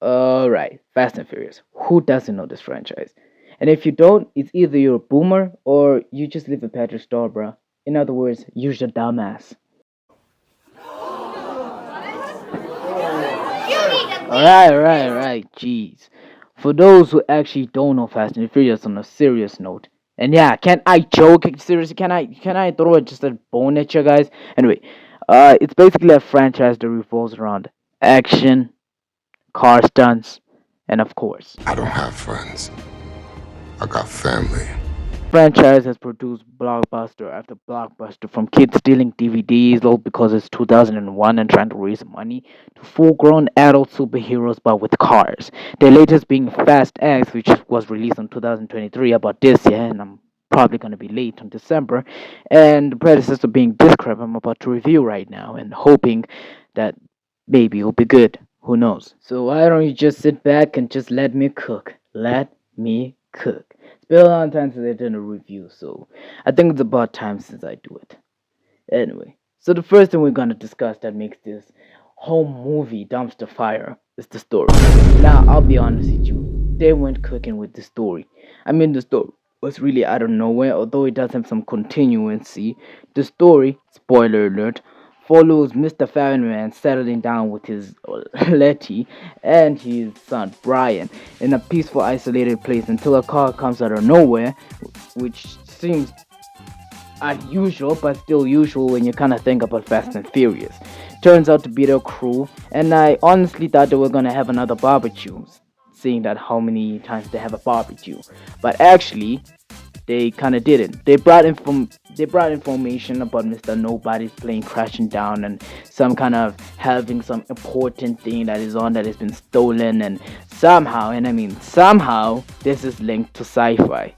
Alright, Fast and Furious. Who doesn't know this franchise? And if you don't, it's either you're a boomer or you just live in Patrick Star, bruh. In other words, you're just a dumbass. Alright, jeez. For those who actually don't know Fast and Furious on a serious note, and yeah, can I joke? Seriously, can I throw just a bone at you guys? Anyway, it's basically a franchise that revolves around action, car stunts, and of course, I don't have friends. I got family. franchise has produced blockbuster after blockbuster from kids stealing DVDs all because it's 2001 and trying to raise money to full-grown adult superheroes but with cars. The latest being Fast X, which was released in 2023 about this year, and I'm probably going to be late on December, and the predecessor being Discrep I'm about to review right now and hoping that maybe it'll be good. Who knows? So why don't you just sit back and just let me cook? Let me cook. It's been a long time since I did a review, so I think it's about time since I do it. Anyway, so the first thing we're gonna discuss that makes this whole movie dumpster fire is the story. Now, I'll be honest with you, they went cooking with the story. I mean, the story was really out of nowhere, although it does have some continuity. The story, spoiler alert, follows Mr. Fireman settling down with his Letty and his son Brian in a peaceful, isolated place until a car comes out of nowhere, which seems unusual, but still usual when you kind of think about Fast and Furious. Turns out to be their crew, and I honestly thought they were gonna have another barbecue, seeing that how many times they have a barbecue. But actually, they kind of didn't. They brought information about Mr. Nobody's plane crashing down and some kind of having some important thing that is on that has been stolen, and somehow, and I mean somehow, this is linked to sci-fi.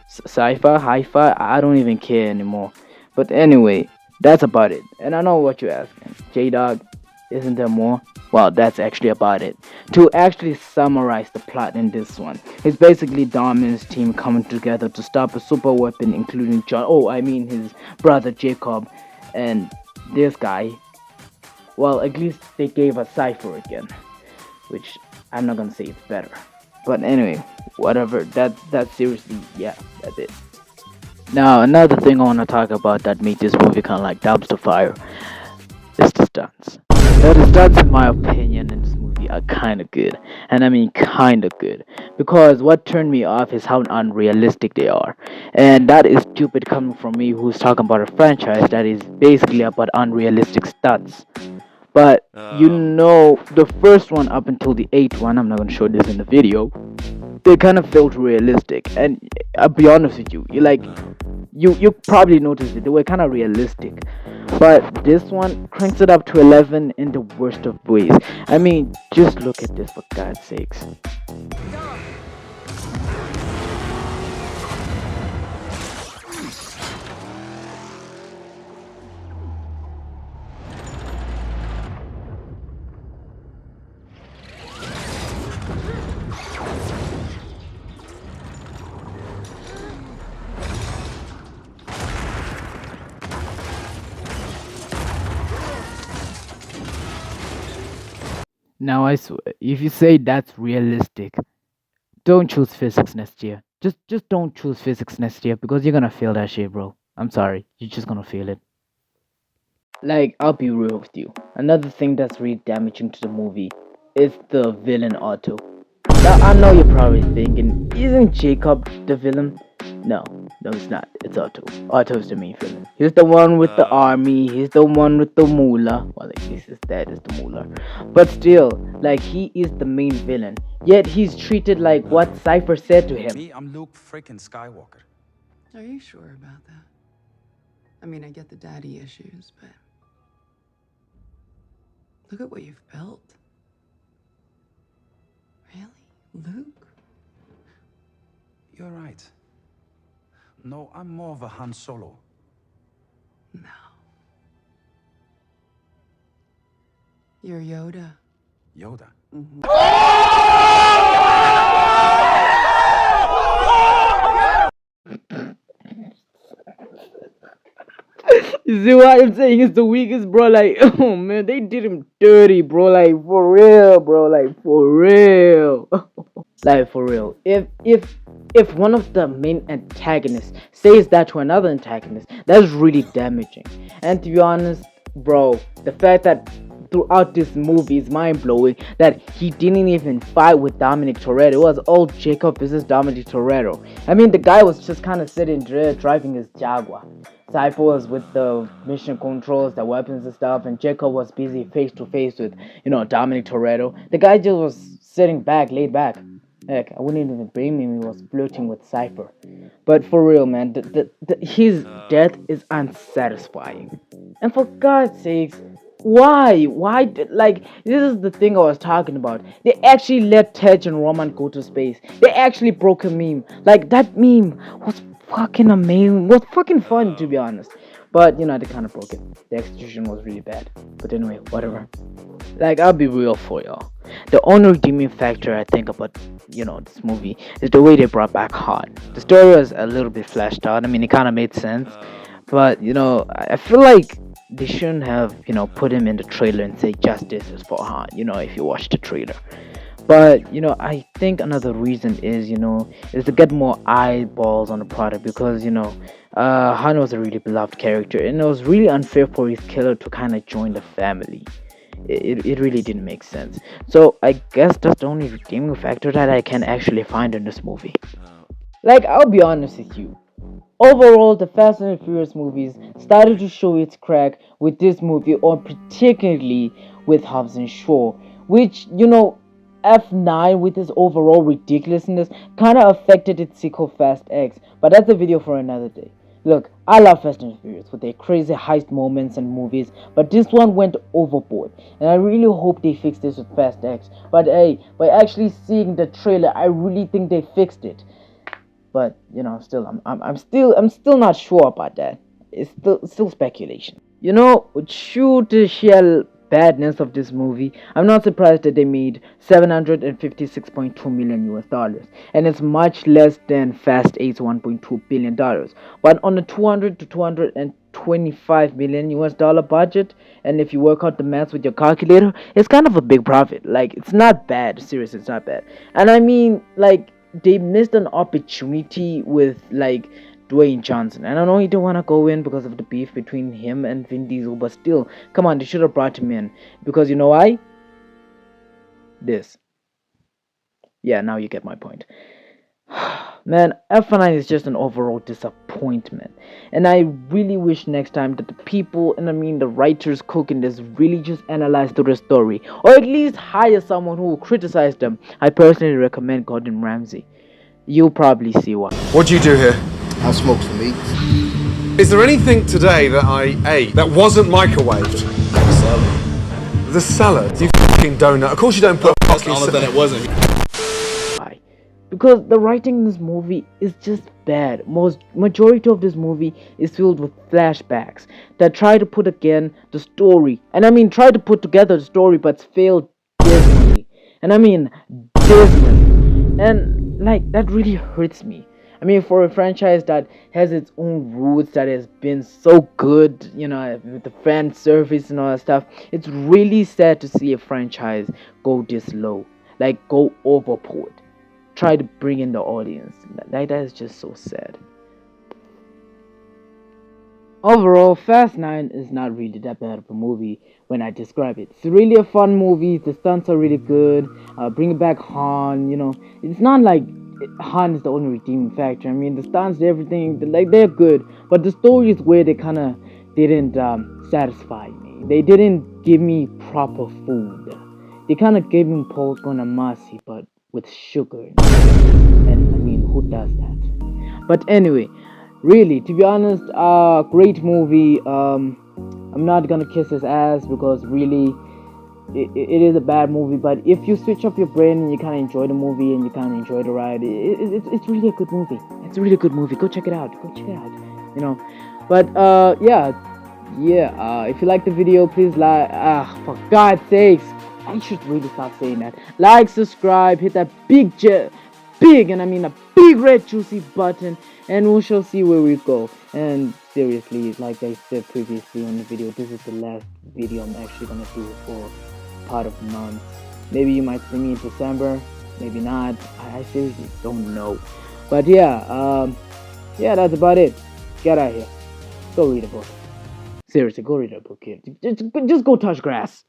Sci-fi, hi-fi, I don't even care anymore. But anyway, that's about it. And I know what you're asking. J-Dog, isn't there more? Well, that's actually about it. To actually summarize the plot in this one, it's basically Dom and his team coming together to stop a super weapon, including John. Oh, I mean his brother Jacob, and this guy. Well, at least they gave us Cypher again, which I'm not gonna say it's better. But anyway, whatever. That's seriously, yeah, that's it. Now, another thing I want to talk about that made this movie kind of like dumpster fire is the stunts. Now, the stunts, in my opinion, in this movie are kind of good, and I mean kind of good, because what turned me off is how unrealistic they are, and that is stupid coming from me, who's talking about a franchise that is basically about unrealistic stunts. But the first one up until the eighth one, I'm not gonna show this in the video. They kind of felt realistic, and I'll be honest with you, you probably noticed it. They were kind of realistic, but this one cranks it up to 11 in the worst of ways. I mean, just look at this for God's sakes. Now I swear, if you say that's realistic, don't choose physics next year. Just don't choose physics next year because you're gonna fail that shit, bro. I'm sorry, you're just gonna fail it. Like, I'll be real with you. Another thing that's really damaging to the movie is the villain Otto. Now, I know you're probably thinking, isn't Jacob the villain? No, no, it's not. It's Otto. Otto's the main villain. He's the one with the army. He's the one with the moolah. Well, at least his dad is the moolah. But still, like, he is the main villain. Yet he's treated like what Cypher said to him. Me, I'm Luke freaking Skywalker. Are you sure about that? I mean, I get the daddy issues, but look at what you've built. Really? Luke? You're right. No, I'm more of a Han Solo. No. You're Yoda. Yoda. You You see what I'm saying? It's the weakest, bro. Like, oh man, they did him dirty, bro. Like for real, bro. Like for real. Like for real. If one of the main antagonists says that to another antagonist, that's really damaging. And to be honest, bro, the fact that throughout this movie is mind blowing that he didn't even fight with Dominic Toretto. It was all Jacob versus Dominic Toretto. I mean, the guy was just kind of sitting there driving his Jaguar. Cypher was with the mission controls, the weapons and stuff, and Jacob was busy face to face with, Dominic Toretto. The guy just was sitting back, laid back. Heck, I wouldn't even blame him. He was flirting with Cypher. But for real, man, his death is unsatisfying. And for God's sakes, why? Like, this is the thing I was talking about. They actually let Tej and Roman go to space. They actually broke a meme. Like, that meme was fucking amazing. Was fucking fun, to be honest. But, they kind of broke it. The execution was really bad. But anyway, whatever. Like, I'll be real for y'all. The only redeeming factor I think about, this movie is the way they brought back Han. The story was a little bit fleshed out. I mean, it kind of made sense. But, I feel like they shouldn't have, put him in the trailer and say justice is for Han, if you watch the trailer. But, I think another reason is to get more eyeballs on the product because, Han was a really beloved character and it was really unfair for his killer to kind of join the family. It really didn't make sense. So I guess that's the only redeeming factor that I can actually find in this movie. Like, I'll be honest with you. Overall, the Fast and Furious movies started to show its crack with this movie, or particularly with Hobbs and Shaw, which, F9 with its overall ridiculousness kind of affected its sequel Fast X, but that's a video for another day. Look, I love Fast and Furious with their crazy heist moments and movies, but this one went overboard, and I really hope they fix this with Fast X. But hey, by actually seeing the trailer, I really think they fixed it. But still, I'm still not sure about that. It's still speculation. Due to the sheer badness of this movie, I'm not surprised that they made $756.2 million US, and it's much less than Fast 8's $1.2 billion. But on a 200 to 225 million US budget, and if you work out the maths with your calculator, it's kind of a big profit. Like, it's not bad. Seriously, it's not bad. And I mean, like, they missed an opportunity with, like, Dwayne Johnson. And I know he didn't want to go in because of the beef between him and Vin Diesel, but still, come on, they should have brought him in. Because you know why? This. Yeah, now you get my point. Man, F9 is just an overall disappointment. And I really wish next time that the people, and I mean the writers cooking this, really just analyze through the story. Or at least hire someone who will criticize them. I personally recommend Gordon Ramsay. You'll probably see why. What do you do here? I smoke some meat. Is there anything today that I ate that wasn't microwaved? Salad. The salad? You fucking donut. Of course you don't put a fucking All of that it wasn't. Why? Because the writing in this movie is just bad. Majority of this movie is filled with flashbacks that try to put again the story. And I mean try to put together the story but failed dismally. And I mean dismally. And like that really hurts me. I mean, for a franchise that has its own roots, that has been so good, with the fan service and all that stuff, it's really sad to see a franchise go this low. Like, go overboard. Try to bring in the audience. That is just so sad. Overall, Fast 9 is not really that bad of a movie when I describe it. It's really a fun movie. The stunts are really good. Bringing back Han, it's not like Han is the only redeeming factor. I mean, the stunts, everything, they're good, but the story is where they kind of didn't satisfy me. They didn't give me proper food. They kind of gave me pork on a masi, but with sugar. And I mean, who does that? But anyway, really, to be honest, great movie. I'm not gonna kiss his ass because really, it is a bad movie, but if you switch up your brain and you kind of enjoy the movie and you kind of enjoy the ride, it's really a good movie. It's a really good movie. Go check it out. But if you like the video, please like. For God's sakes, I should really stop saying that. Like, subscribe, hit that big, and I mean a big red juicy button, and we shall see where we go. And seriously, like I said previously on the video, this is the last video I'm actually gonna do for part of the month. Maybe you might see me in December, maybe not. I seriously don't know. But yeah, yeah, that's about it. Get out of here. Go read a book. Seriously, go read a book, kid. Just go touch grass.